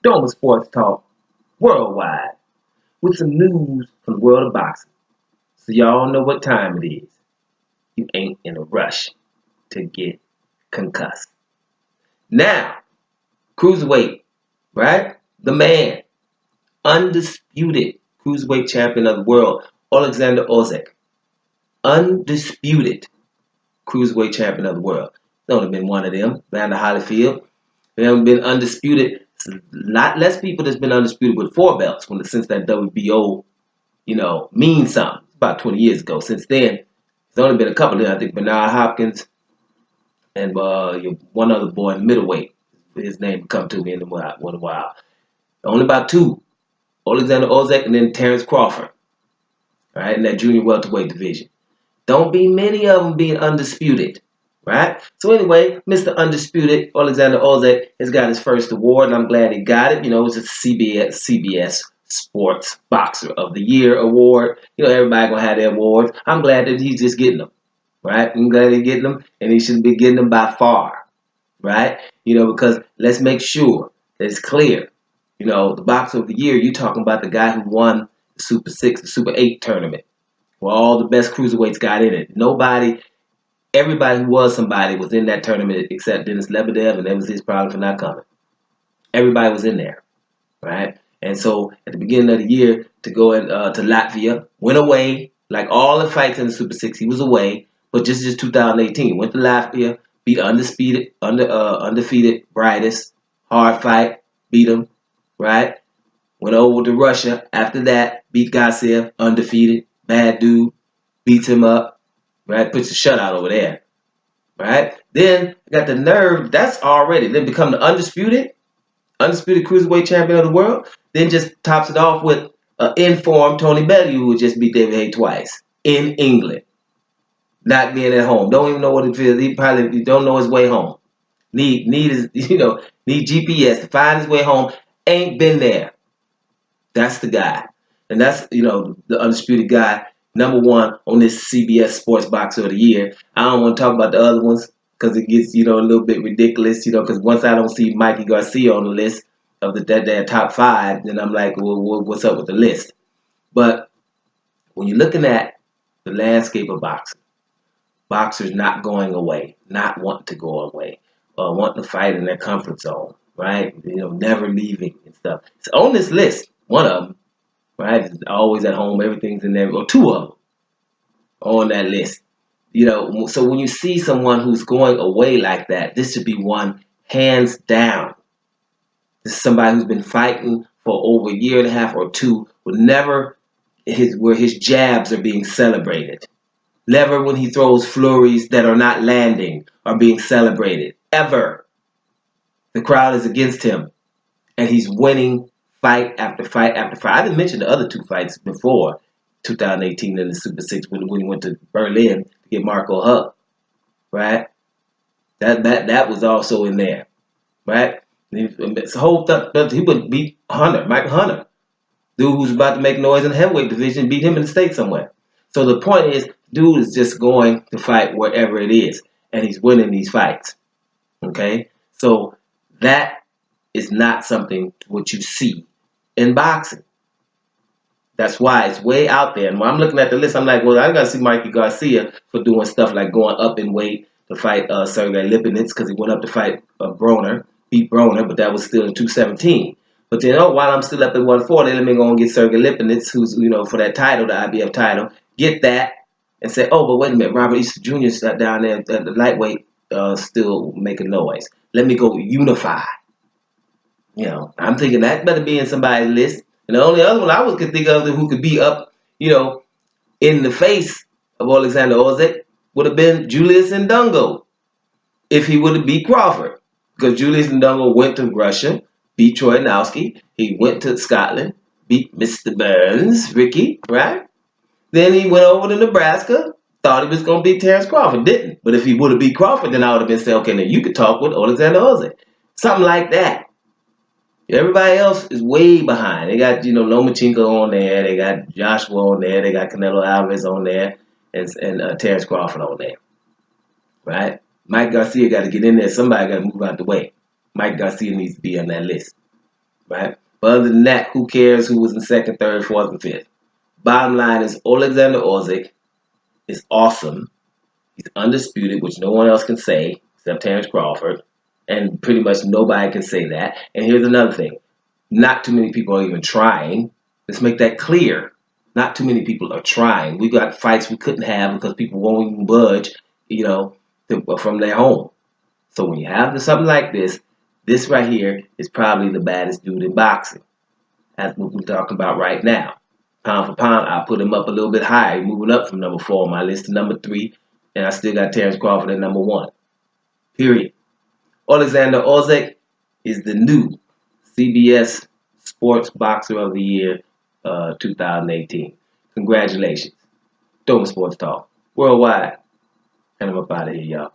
Doma Sports Talk worldwide with some news from the world of boxing. So y'all know what time it is. You ain't in a rush to get concussed. Now, cruiserweight, right? The man, undisputed cruiserweight champion of the world, OLEKSANDR USYK. Undisputed cruiserweight champion of the world. There's only been one of them, Vander Holyfield. There haven't been undisputed. A lot less people that's been undisputed with 4 belts since that WBO, means something. About 20 years ago. Since then, there's only been a couple of them. I think Bernard Hopkins and one other boy in middleweight. His name will come to me in a while. Only about 2. OLEKSANDR USYK and then Terrence Crawford. Right, in that junior welterweight division. Don't be many of them being undisputed. Right? So anyway, Mr. Undisputed, OLEKSANDR USYK has got his first award, and I'm glad he got it. It was a CBS Sports Boxer of the Year award. Everybody gonna have their awards. I'm glad that he's just getting them. Right? I'm glad he's getting them, and he should be getting them by far. Right? Because let's make sure that it's clear. The Boxer of the Year, you're talking about the guy who won the Super 6, the Super 8 tournament, where all the best cruiserweights got in it. Everybody who was somebody was in that tournament except Denis Lebedev, and that was his problem for not coming. Everybody was in there, right? And so at the beginning of the year, to go to Latvia, went away, like all the fights in the Super 6, he was away, but just 2018, went to Latvia, beat undefeated Brightus, hard fight, beat him, right? Went over to Russia after that, beat Gasev, undefeated, bad dude, beats him up. Right, puts a shutout over there. Right, then got the nerve. Then become the undisputed cruiserweight champion of the world. Then just tops it off with an informed Tony Bellew, who would just beat David Haye twice in England, not being at home. Don't even know what it feels. He probably don't know his way home. Need GPS to find his way home. Ain't been there. That's the guy, and that's the undisputed guy. Number 1 on this CBS Sports Boxer of the Year. I don't want to talk about the other ones because it gets, a little bit ridiculous, because once I don't see Mikey Garcia on the list of their top 5, then I'm like, well, what's up with the list? But when you're looking at the landscape of boxing, boxers not going away, not wanting to go away, wanting to fight in their comfort zone, right? Never leaving and stuff. It's on this list, one of them. Right, always at home. Everything's in there. Or 2 of them on that list. So when you see someone who's going away like that, this should be one hands down. This is somebody who's been fighting for over a year and a half or 2, where his jabs are being celebrated. Never when he throws flurries that are not landing are being celebrated. Ever. The crowd is against him, and he's winning fight after fight after fight. I didn't mention the other 2 fights before 2018 in the Super 6 when he went to Berlin to get Marco Huck, right? That was also in there, right? It's a whole he would beat Mike Hunter, dude who's about to make noise in the heavyweight division, beat him in the States somewhere. So the point is, dude is just going to fight wherever it is, and he's winning these fights, okay? So that is not something what you see in boxing. That's why it's way out there. And when I'm looking at the list, I'm like, well, I got to see Mikey Garcia for doing stuff like going up in weight to fight Sergey Lipinets, because he went up to fight Broner, beat Broner, but that was still in 217. But then, while I'm still up at 140, let me go and get Sergey Lipinets, who's, for that title, the IBF title, get that, and say, oh, but wait a minute, Robert Easter Jr. sat down there at the lightweight still making noise. Let me go unify. I'm thinking that better be in somebody's list. And the only other one I could think of who could be up, in the face of OLEKSANDR USYK would have been Julius Ndongo if he would have beat Crawford. Because Julius Ndongo went to Russia, beat Troyanowski. He went to Scotland, beat Mr. Burns, Ricky, right? Then he went over to Nebraska, thought he was going to beat Terrence Crawford, didn't. But if he would have beat Crawford, then I would have been saying, okay, now you could talk with OLEKSANDR USYK. Something like that. Everybody else is way behind. They got, Lomachenko on there. They got Joshua on there. They got Canelo Alvarez on there. And Terrence Crawford on there. Right? Mike Garcia got to get in there. Somebody got to move out the way. Mike Garcia needs to be on that list. right? But other than that, who cares who was in second, third, fourth, and fifth? Bottom line is OLEKSANDR USYK is awesome. He's undisputed, which no one else can say except Terrence Crawford. And pretty much nobody can say that. And here's another thing. Not too many people are even trying. Let's make that clear. Not too many people are trying. We got fights we couldn't have because people won't even budge, from their home. So when you have something like this right here is probably the baddest dude in boxing. That's what we're talking about right now. Pound for pound, I'll put him up a little bit higher, moving up from number 4 on my list to number 3. And I still got Terrence Crawford at number 1. Period. OLEKSANDR USYK is the new CBS Sports Boxer of the Year 2018. Congratulations. Dope Sports Talk. Worldwide. And I'm up out of here, y'all.